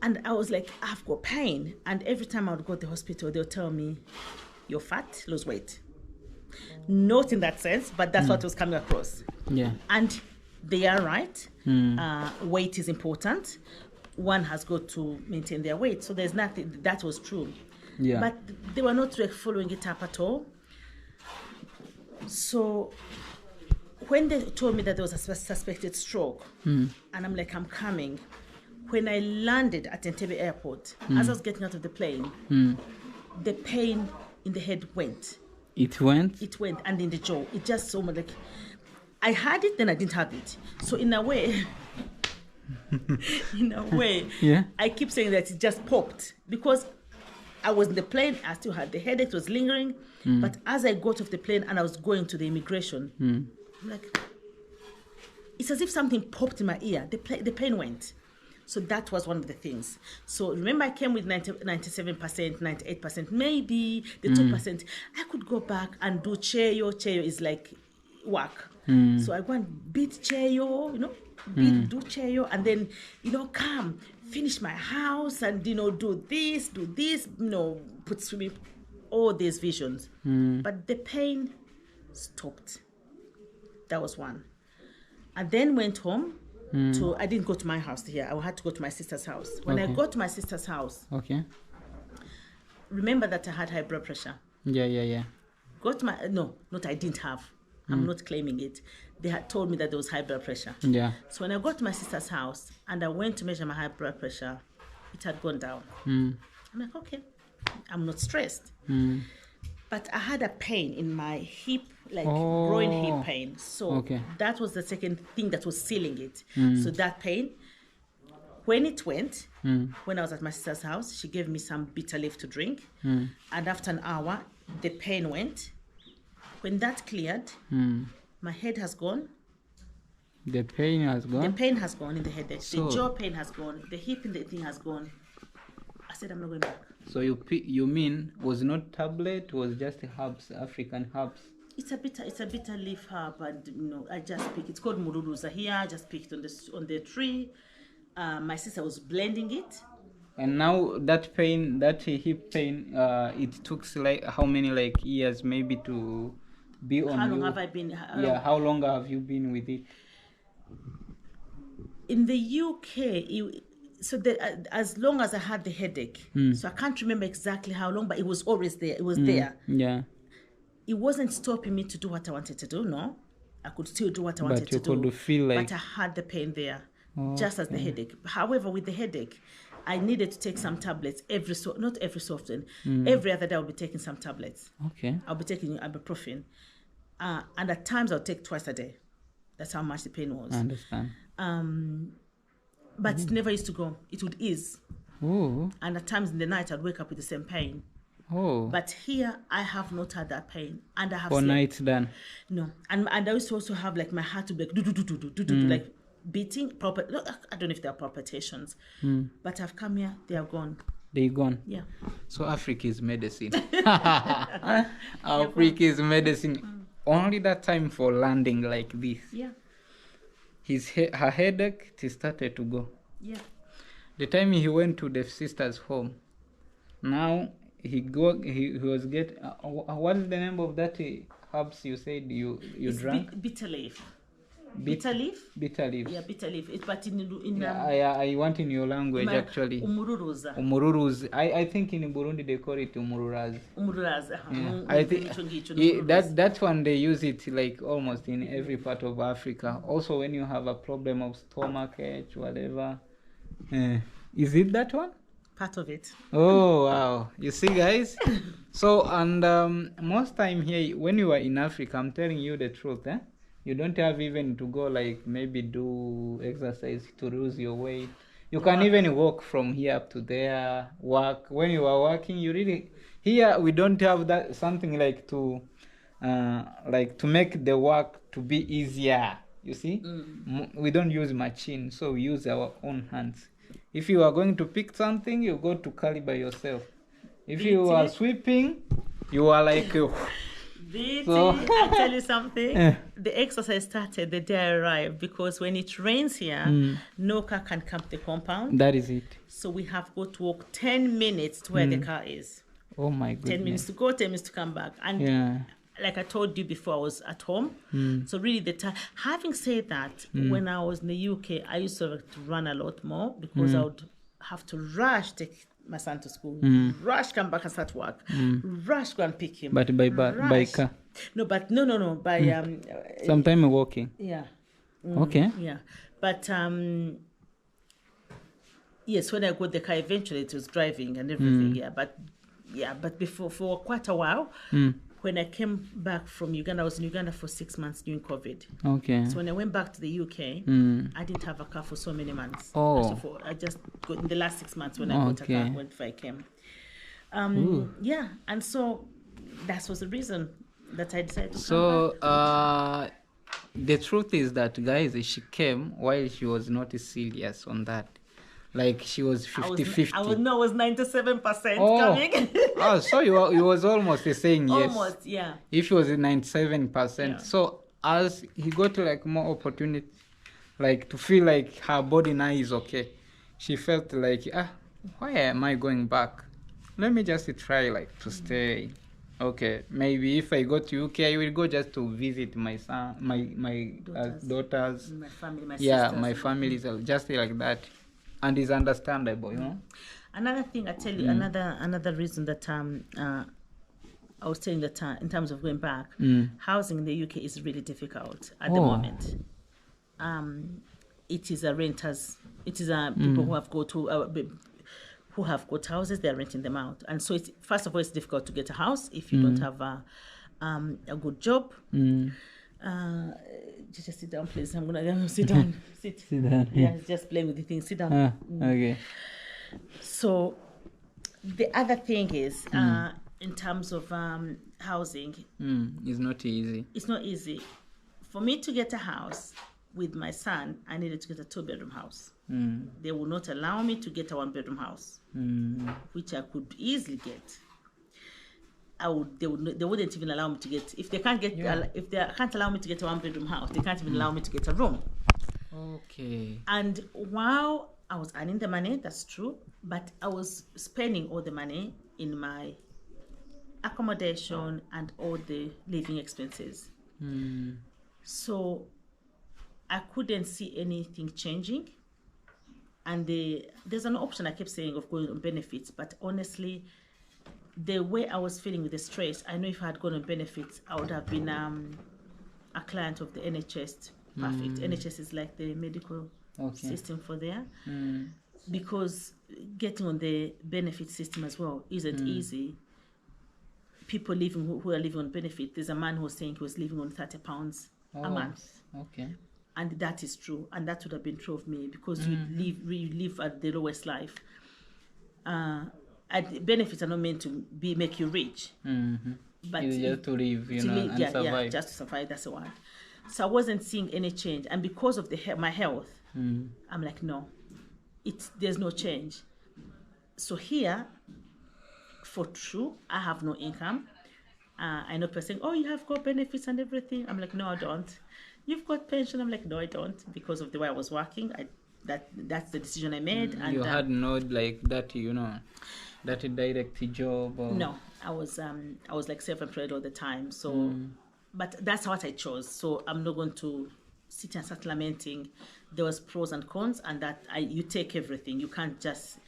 And I was like, I've got pain. And every time I would go to the hospital, they'll tell me, you're fat, lose weight. Not in that sense, but that's what was coming across. Yeah. And they are right. Weight is important. One has got to maintain their weight. So there's nothing, that was true. Yeah. But they were not like following it up at all. So when they told me that there was a suspected stroke, and I'm like, I'm coming. When I landed at Entebbe Airport, as I was getting out of the plane, the pain in the head went. It went? It went, and in the jaw. It just so much like, I had it, then I didn't have it. So in a way, I keep saying that it just popped. Because I was in the plane, I still had the headache, it was lingering. But as I got off the plane and I was going to the immigration, I'm like, it's as if something popped in my ear. The pain went. So that was one of the things. So remember, I came with 97%, 98%, maybe the 2%. I could go back and do cheyo. Cheyo is like work. So I go and beat cheyo, do cheyo, and then, come, finish my house and, do this, put swimming, all these visions. But the pain stopped. That was one. I then went home. I didn't go to my house here. I had to go to my sister's house. When I got to my sister's house, remember that I had high blood pressure. Yeah. I didn't have. I'm not claiming it. They had told me that there was high blood pressure. Yeah. So when I got to my sister's house and I went to measure my high blood pressure, it had gone down. I'm like, okay, I'm not stressed. But I had a pain in my hip, like groin hip pain. So that was the second thing that was sealing it. So that pain, when it went, when I was at my sister's house, she gave me some bitter leaf to drink. And after an hour, the pain went. When that cleared, my head has gone. The pain has gone? The pain has gone in the headache. The jaw pain has gone. The hip in the thing has gone. said I'm not going back. So you mean was not tablet, was just herbs, African herbs? It's a bitter leaf herb, and I just pick. It's called mururuza here. I just picked on the tree. My sister was blending it. And now that hip pain, it took like how many years maybe to be on? How long have I been? How long have you been with it? In the UK, as long as I had the headache, so I can't remember exactly how long, but it was always there. It was there. Yeah. It wasn't stopping me to do what I wanted to do. No, I could still do what I wanted to do. But you could feel like. But I had the pain there, just as the headache. However, with the headache, I needed to take some tablets not every so often. Every other day I'll be taking some tablets. Okay. I'll be taking ibuprofen, and at times I'll take twice a day. That's how much the pain was. I understand. But it never used to go. It would ease. Oh. And at times in the night I'd wake up with the same pain. Oh. But here I have not had that pain, and I have. For nights done. No, and I used to also have like my heart to be like like beating proper. I don't know if they are palpitations, but I've come here, they are gone. They're gone. Yeah. So Africa is medicine. Africa is medicine. Only that time for landing like this. Yeah. Her headache, it started to go. Yeah. The time he went to the sister's home, now he was what's the name of that herbs you said you drank? Bitter leaf. Bitter leaf. Yeah, bitter leaf. But I want in your language actually. Umururuza. Umururuz. I think in Burundi they call it umururaz. Umururaz. Yeah. I think that one they use it like almost in every part of Africa. Also when you have a problem of stomach ache, whatever. Is it that one? Part of it. Oh wow! You see, guys. So and most time here when you are in Africa, I'm telling you the truth, you don't have even to go like maybe do exercise to lose your weight. You can even walk from here up to there. Work when you are working. You really here we don't have that something like to make the work to be easier. You see, we don't use machine, so we use our own hands. If you are going to pick something, you go to carry by yourself. If you are sweeping, you are like. So, I tell you something. The exercise started the day I arrived because when it rains here, no car can come to the compound. That is it. So we have got to walk 10 minutes to where the car is. Oh my goodness. 10 minutes to go, 10 minutes to come back. And like I told you before, I was at home. So really the time. Having said that, when I was in the UK, I used to run a lot more because I would have to rush take my son to school, rush come back and start work, rush go and pick him. But by car? No, by sometime walking. Yeah. Okay. Yeah, but yes, when I got the car, eventually it was driving and everything. But before for quite a while. When I came back from Uganda, I was in Uganda for 6 months during COVID. Okay. So when I went back to the UK, I didn't have a car for so many months. Oh. I just got in the last 6 months when I got a car when I came. Yeah, and so that was the reason that I decided to come back. The truth is that, guys, she came while she was not serious on that. Like she was 50-50. I was 97% coming. So you was almost saying yes. Almost, yeah. If she was 97%. So as he got like more opportunity, like to feel like her body now is okay, she felt like, why am I going back? Let me just try like to stay. Okay, maybe if I go to UK, I will go just to visit my son, my daughters. My family, my sisters. My family is just like that. And it's understandable, you know. Another thing I tell you, another reason that I was saying that in terms of going back, housing in the UK is really difficult at the moment. It is a renters. It is people who have got houses. They are renting them out, and so it's first of all it's difficult to get a house if you don't have a good job. Just sit down, please. I'm gonna sit down. Sit down. Yeah, just playing with the thing. Sit down. Okay. So, the other thing is, in terms of housing, it's not easy. It's not easy. For me to get a house with my son, I needed to get a 2-bedroom house. They will not allow me to get a 1-bedroom house, which I could easily get. They wouldn't even allow me to get, if they can't allow me to get a 1-bedroom house, they can't even allow me to get a room. Okay. And while I was earning the money, that's true, but I was spending all the money in my accommodation and all the living expenses. So I couldn't see anything changing. And there's an option I kept saying of going on benefits, but honestly, the way I was feeling with the stress, I know if I had gone on benefits, I would have been a client of the NHS. Perfect. NHS is like the medical system for there. Because getting on the benefit system as well isn't easy. People who are living on benefit, there's a man who was saying he was living on £30 a month. Okay. And that is true, and that would have been true of me, because you live at the lowest life. Benefits are not meant to make you rich, but you just to live, and survive. Yeah, just to survive. That's the one. So I wasn't seeing any change, and because of my health, I'm like, no, there's no change. So here, for true, I have no income. I know people saying, "Oh, you have got benefits and everything." I'm like, no, I don't. You've got pension. I'm like, no, I don't, because of the way I was working. That's the decision I made. And you had no like that, that direct job. Or... No, I was like self-employed all the time. So, but that's what I chose. So I'm not going to sit and start lamenting. There was pros and cons, and that you take everything. You can't just.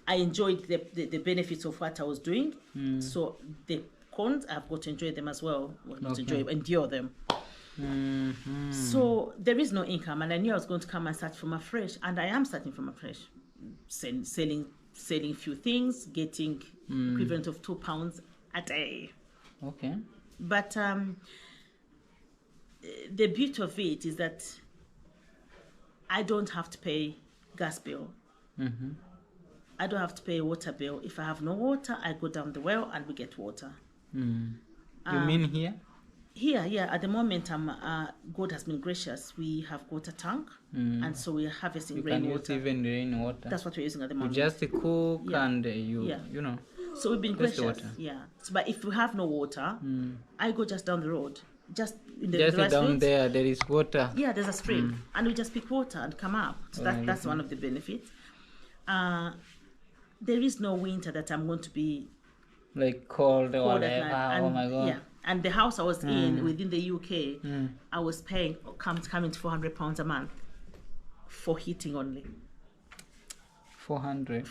I enjoyed the benefits of what I was doing. So the cons, I've got to enjoy them as well. Endure them. So there is no income, and I knew I was going to come and start from afresh, and I am starting from afresh, selling a few things, getting equivalent of £2 a day. Okay. But the beauty of it is that I don't have to pay gas bill. I don't have to pay water bill. If I have no water, I go down the well and we get water. You mean here? Here, yeah. At the moment, God has been gracious. We have got a tank, and so we are harvesting rainwater. Even rainwater. That's what we're using at the moment. You just cook and you know. So we've been gracious. Yeah. So, but if we have no water, I go just down the road. Just in the down there is water. Yeah, there's a stream, and we just pick water and come up. So that's one of the benefits. There is no winter that I'm going to be like cold or whatever. Oh my God. Yeah. And the house I was in within the UK, I was paying coming to £400 a month for heating only. 400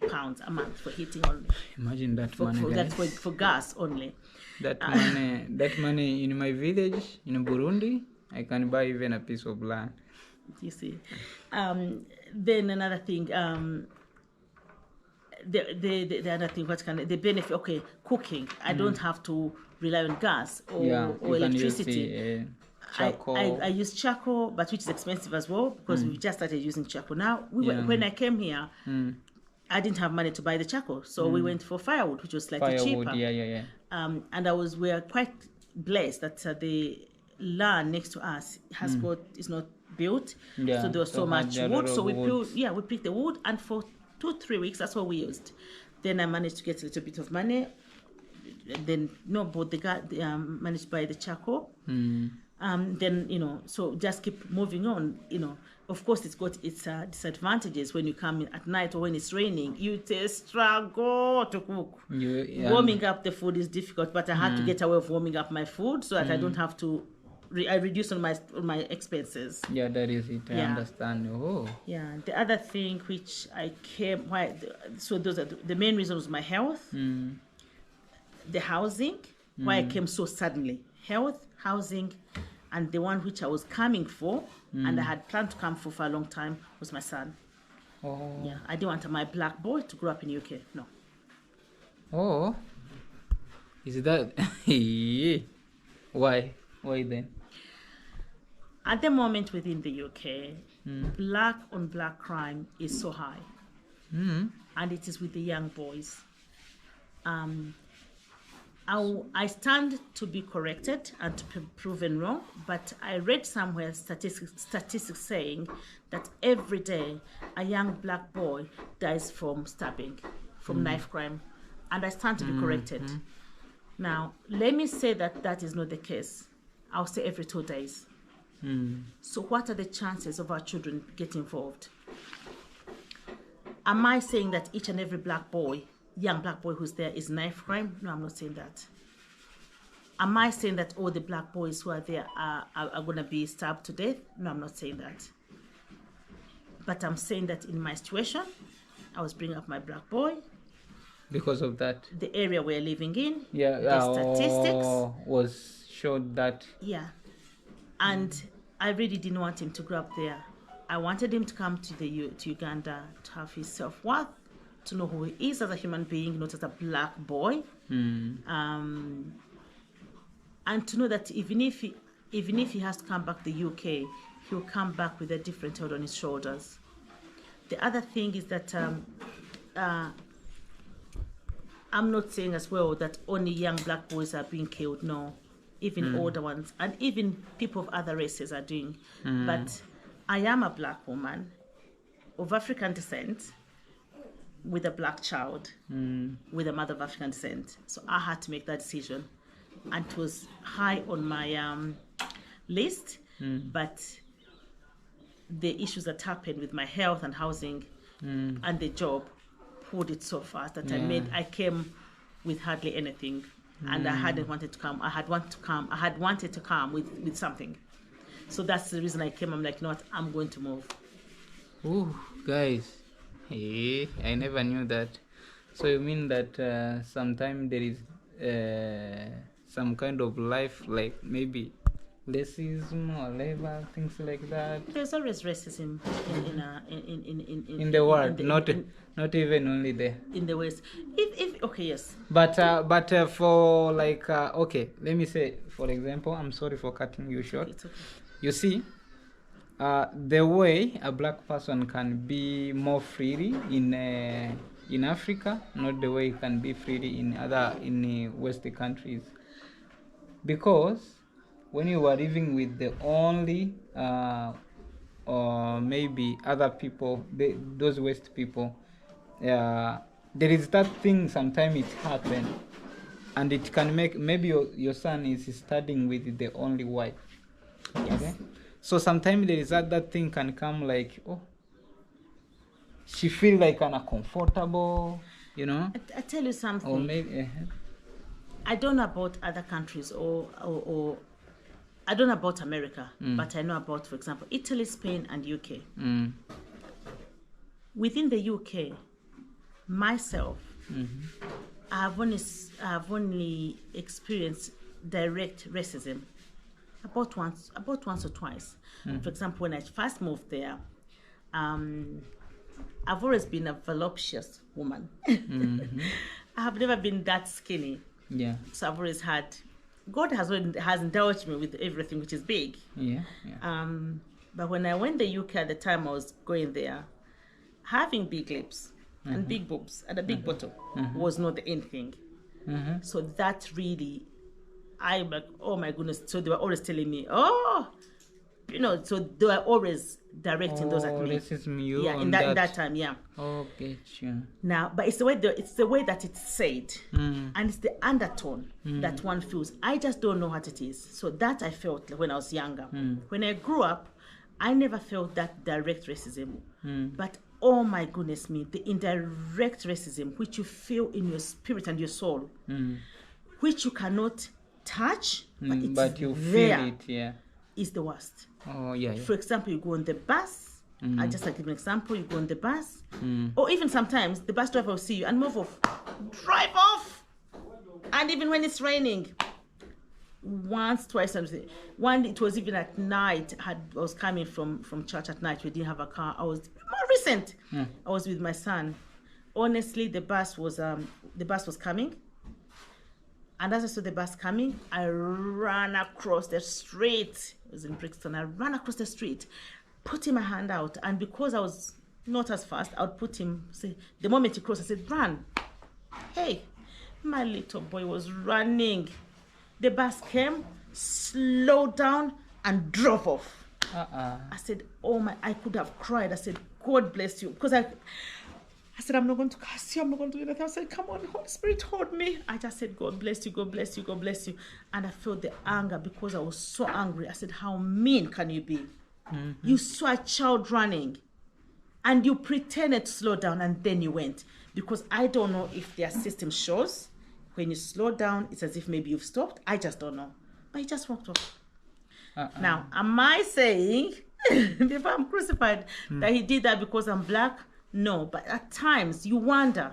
pounds a month for heating only. Imagine that money, guys. That's for gas only. That money in my village in Burundi, I can buy even a piece of land. You see. Then another thing, the other thing, the benefit? Okay, cooking. I don't have to rely on gas or electricity. Charcoal. I use charcoal, but which is expensive as well, because we just started using charcoal. Now, when I came here, I didn't have money to buy the charcoal, so we went for firewood, which was slightly cheaper. Yeah. And we are quite blessed that the land next to us is not built, so there was so much wood. So we picked the wood, and for 2-3 weeks, that's what we used. Then I managed to get a little bit of money. Then bought the guy managed to buy the charcoal. Then so just keep moving on. Of course, it's got its disadvantages. When you come in at night or when it's raining, you struggle to cook. Warming up the food is difficult, but I had to get away of warming up my food so that I don't have to. I reduce on my expenses. Yeah, that is it. I understand. Oh. Yeah. The other thing which those are the main reason was my health, the housing, why I came so suddenly. Health, housing, and the one which I was coming for, and I had planned to come for a long time, was my son. Oh. Yeah. I didn't want my black boy to grow up in UK. No. Oh. Is that why? Why then? At the moment within the UK, black on black crime is so high. And it is with the young boys. I stand to be corrected and to be proven wrong, but I read somewhere statistics saying that every day a young black boy dies from stabbing, from knife crime, and I stand to be corrected. Now, let me say that that is not the case. I'll say every 2 days. So what are the chances of our children getting involved? Am I saying that each and every black boy, young black boy who's there is knife crime? No, I'm not saying that. Am I saying that all the black boys who are there are going to be stabbed to death? No, I'm not saying that. But I'm saying that in my situation, I was bringing up my black boy. Because of that? The area we're living in. Yeah. The statistics. Was showed that. Yeah. And I really didn't want him to grow up there. I wanted him to come to Uganda to have his self-worth, to know who he is as a human being, not as a black boy, and to know that even if he has to come back to the UK, he'll come back with a different head on his shoulders. The other thing is that I'm not saying as well that only young black boys are being killed. No, even older ones and even people of other races are doing. But I am a black woman of African descent with a black child, with a mother of African descent. So I had to make that decision. And it was high on my list, but the issues that happened with my health and housing and the job pulled it so fast that I came with hardly anything. And I hadn't wanted to come. I had wanted to come with something. So that's the reason I came. I'm like, you know what, I'm going to move. Ooh, guys. Hey, I never knew that. So you mean that sometimes there is some kind of life, like maybe racism or labor, things like that? There's always racism in the world, not even only there. In the West. If okay, yes. But for like okay, let me say, for example, I'm sorry for cutting you short. It's okay. You see, the way a black person can be more freely in Africa, not the way it can be freely in Western countries. Because when you are living with the only or maybe other people, those West people, there is that thing. Sometimes it happens, and it can make maybe your son is studying with the only wife. Yes. Okay? So sometimes there is that thing can come like, oh, she feel like uncomfortable, you know. I tell you something. Or maybe I don't know about other countries or I don't know about America, but I know about, for example, Italy, Spain, and UK. Within the UK, myself, I have only experienced direct racism about once or twice. For example, when I first moved there, I've always been a voluptuous woman. I have never been that skinny. yeah, So I've always had, God has indulged me with everything which is big. yeah. But when I went to the UK at the time I was going there, having big lips and big boobs and a big bottom was not the end thing. So that really, I'm like, oh my goodness. So they were always telling me, oh, you know, so they were always directing those at me. Racism, you Yeah, on in that time, yeah. Oh, get you. Now, but it's the way that it's said, and it's the undertone that one feels. I just don't know what it is. So that I felt when I was younger. When I grew up, I never felt that direct racism. But oh my goodness me, the indirect racism which you feel in your spirit and your soul, which you cannot touch, but you there, feel it, yeah. is the worst. Oh, yeah. For example, you go on the bus. I just like give an example. You go on the bus, or even sometimes the bus driver will see you and move off, drive off. And even when it's raining, once, twice, one it was even at night. I was coming from church at night. We didn't have a car. I was more recent. I was with my son. Honestly, the bus was coming. And as I saw the bus coming, I ran across the street. It was in Brixton. I ran across the street, put him a hand out, and because I was not as fast, I would put him, say, the moment he crossed, I said, run. Hey, My little boy was running. The bus came, slowed down, and drove off. I said, oh my, I could have cried. I said, God bless you. Because I said, I'm not going to curse you. I'm not going to do anything. I said, come on, Holy Spirit, hold me. I just said, God bless you, God bless you, God bless you. And I felt the anger because I was so angry. I said, how mean can you be? You saw a child running and you pretended to slow down and then you went. Because I don't know if their system shows when you slow down, it's as if maybe you've stopped. I just don't know. But he just walked off. Now, am I saying, before I'm crucified, that he did that because I'm black? No, but at times you wonder.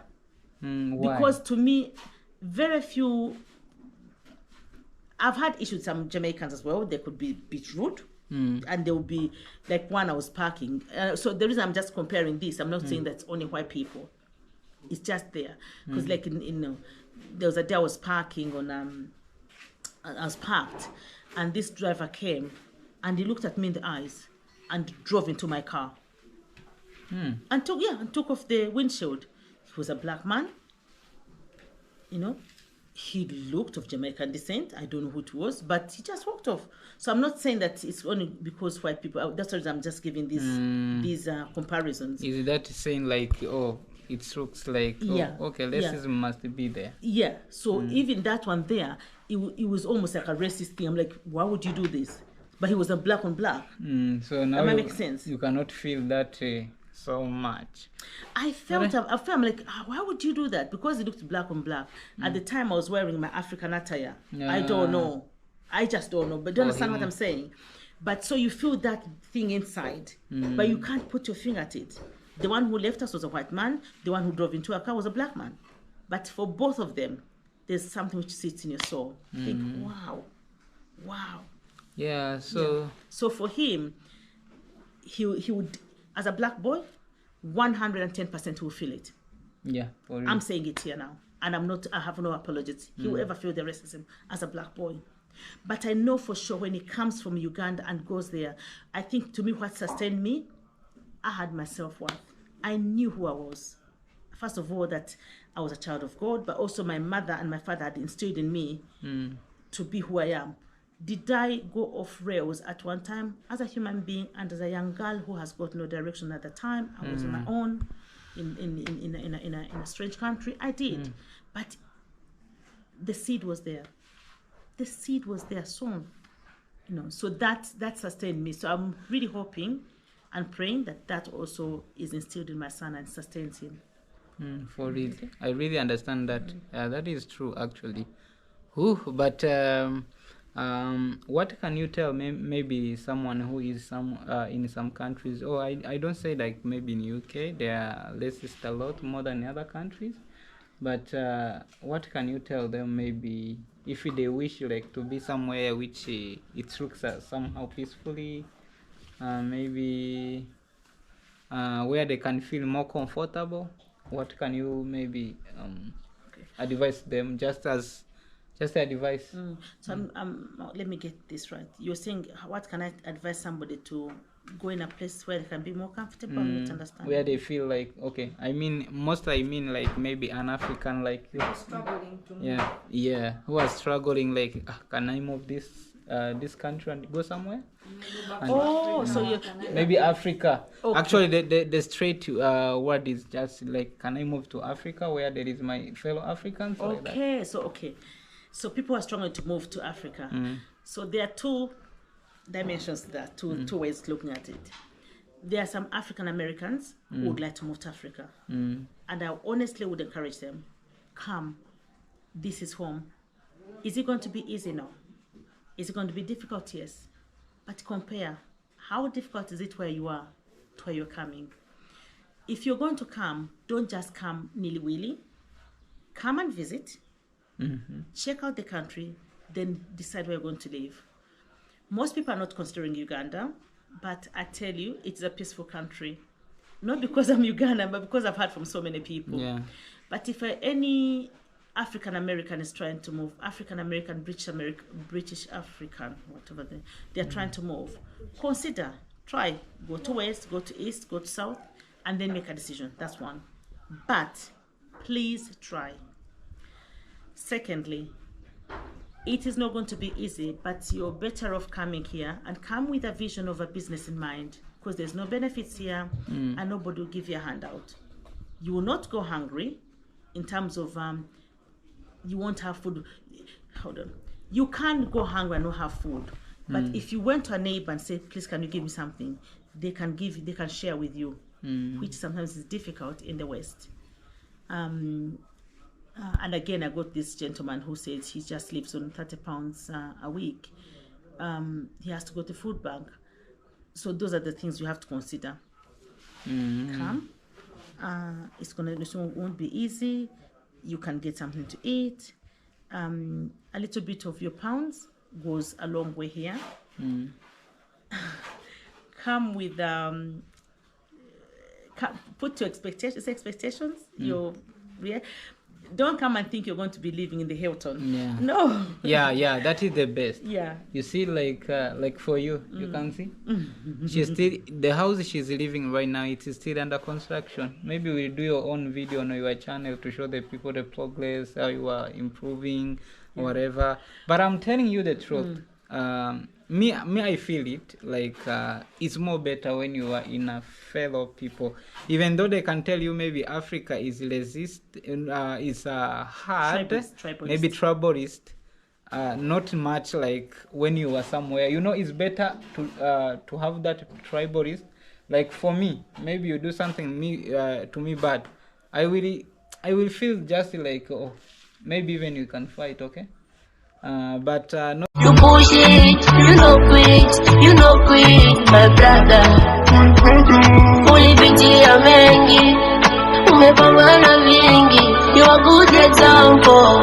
Why? Because to me, very few, I've had issues with some Jamaicans as well. They could be bit rude. And there will be, like one I was parking. So the reason I'm just comparing this, I'm not saying that's only white people. It's just there. Because like there was a day I was parking on, I was parked. And this driver came and he looked at me in the eyes and drove into my car. And took off the windshield. He was a black man. He looked of Jamaican descent. I don't know who it was, but he just walked off. So I'm not saying that it's only because white people. That's why I'm just giving these comparisons. Is that saying like, oh, it looks like, okay, racism must be there. Yeah. So even that one there, it was almost like a racist thing. I'm like, why would you do this? But he was a black on black. So now that might make sense. You cannot feel that so much. I felt I'm like, why would you do that? Because it looked black on black. At the time I was wearing my African attire. I don't know. I just don't know. But do you understand what I'm saying? But so you feel that thing inside, but you can't put your finger at it. The one who left us was a white man. The one who drove into a car was a black man. But for both of them, there's something which sits in your soul. Think, wow. Yeah. So for him, he would, as a black boy, 110% will feel it. Yeah. For real. I'm saying it here now, and I have no apologies. He will ever feel the racism as a black boy. But I know for sure when he comes from Uganda and goes there, I think to me what sustained me, I had my self-worth. I knew who I was. First of all, that I was a child of God, but also my mother and my father had instilled in me to be who I am. Did I go off rails at one time as a human being and as a young girl who has got no direction at the time? I was on my own in a strange country. I did. But the seed was there. The seed was there sown. So that sustained me. So I'm really hoping and praying that also is instilled in my son and sustains him. For real. I really understand that. That is true, actually. But what can you tell maybe someone who is in some countries? I don't say like maybe in UK they are racist a lot more than other countries, but what can you tell them maybe if they wish like to be somewhere which it looks somehow peacefully, maybe where they can feel more comfortable? What can you maybe advise them just advice? So let me get this right. You're saying, what can I advise somebody to go in a place where they can be more comfortable? I'm not understanding. Where they feel like, okay, I mean like maybe an African like you. Struggling to move. Who are struggling like, can I move this country and go somewhere? Maybe Africa. Okay. Actually, the straight word is just like, can I move to Africa where there is my fellow Africans? Okay, like so people are struggling to move to Africa. So there are two dimensions to that, two ways looking at it. There are some African Americans who would like to move to Africa. And I honestly would encourage them, come, this is home. Is it going to be easy? No. Is it going to be difficult? Yes. But compare, how difficult is it where you are to where you're coming? If you're going to come, don't just come nilly-willy. Come and visit. Check out the country, then decide where you're going to live. Most people are not considering Uganda, but I tell you, it's a peaceful country. Not because I'm Ugandan, but because I've heard from so many people. Yeah. But if any African American is trying to move, African American, British African, whatever they're trying to move, consider, try, go to west, go to east, go to south, and then make a decision. That's one. But please try. Secondly, it is not going to be easy, but you're better off coming here and come with a vision of a business in mind, because there's no benefits here and nobody will give you a handout. You will not go hungry in terms of you won't have food. Hold on. You can't go hungry and not have food. But if you went to a neighbor and said, please, can you give me something? They can share with you, which sometimes is difficult in the West. And again, I got this gentleman who says he just lives on 30 pounds a week. He has to go to food bank. So those are the things you have to consider. Come. It won't be easy. You can get something to eat. A little bit of your pounds goes a long way here. Come with put your expectations. Don't come and think you're going to be living in the Hilton. Yeah. No. Yeah, that is the best. Yeah. You see, like for you, you can see, she's still, the house she's living right now, it is still under construction. Maybe we'll do your own video on your channel to show the people the progress, how you are improving, whatever. But I'm telling you the truth. Me, I feel it like it's more better when you are in a fellow people. Even though they can tell you maybe Africa is hard, tribalist. Maybe tribalist. Not much like when you are somewhere. You know, it's better to have that tribalist. Like for me, maybe you do something to me bad, I will feel just like, oh, maybe even you can fight, okay? But no. You push it, you know quit, my brother. Ulipitia mengi, umepambana vingi. You a good example,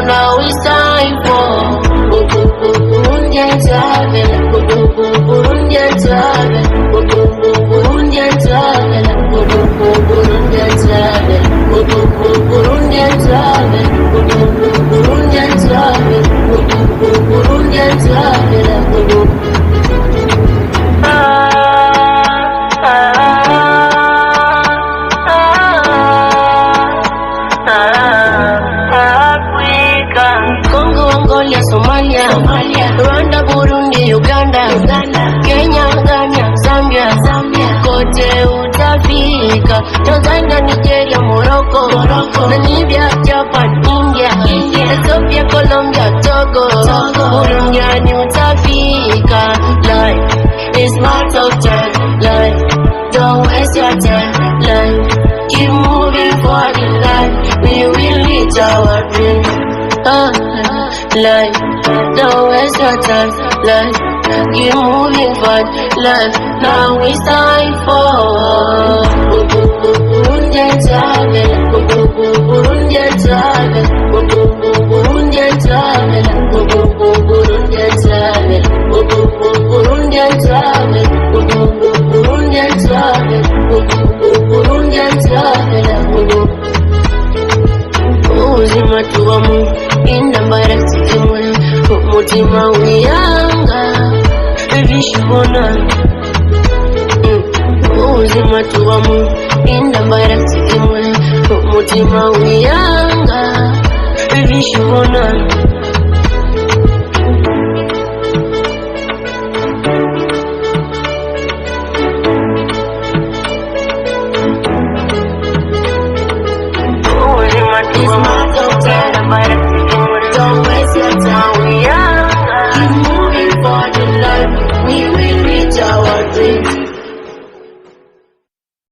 now it's time for Burundian travel, Burundian travel, Burundian travel, Burundian travel, Burundian travel, Burundian travel, Burundian travel. Somalia, Rwanda, Burundi, Uganda, Kenya, Ghana, Zambia, kote utafika. Tanzania, Nigeria, Morocco, Namibia, Japan, India, Ethiopia, Colombia, Togo, Burundi utafika. Life is part of time. Life, don't waste your time. Life, keep moving forward in life. We will reach our dream. Life, don't waste your time. Life, keep moving forward. Life, now it's time for Burundian travel, Burundian travel, Burundian travel, Burundian travel, Burundian travel, Burundian travel, Burundian travel. Uzima tuwamu indambara sikimwe umutima wiyanga bishibona. Uzima tuwamu indambara sikimwe umutima wiyanga bishibona. Uzima tuwamu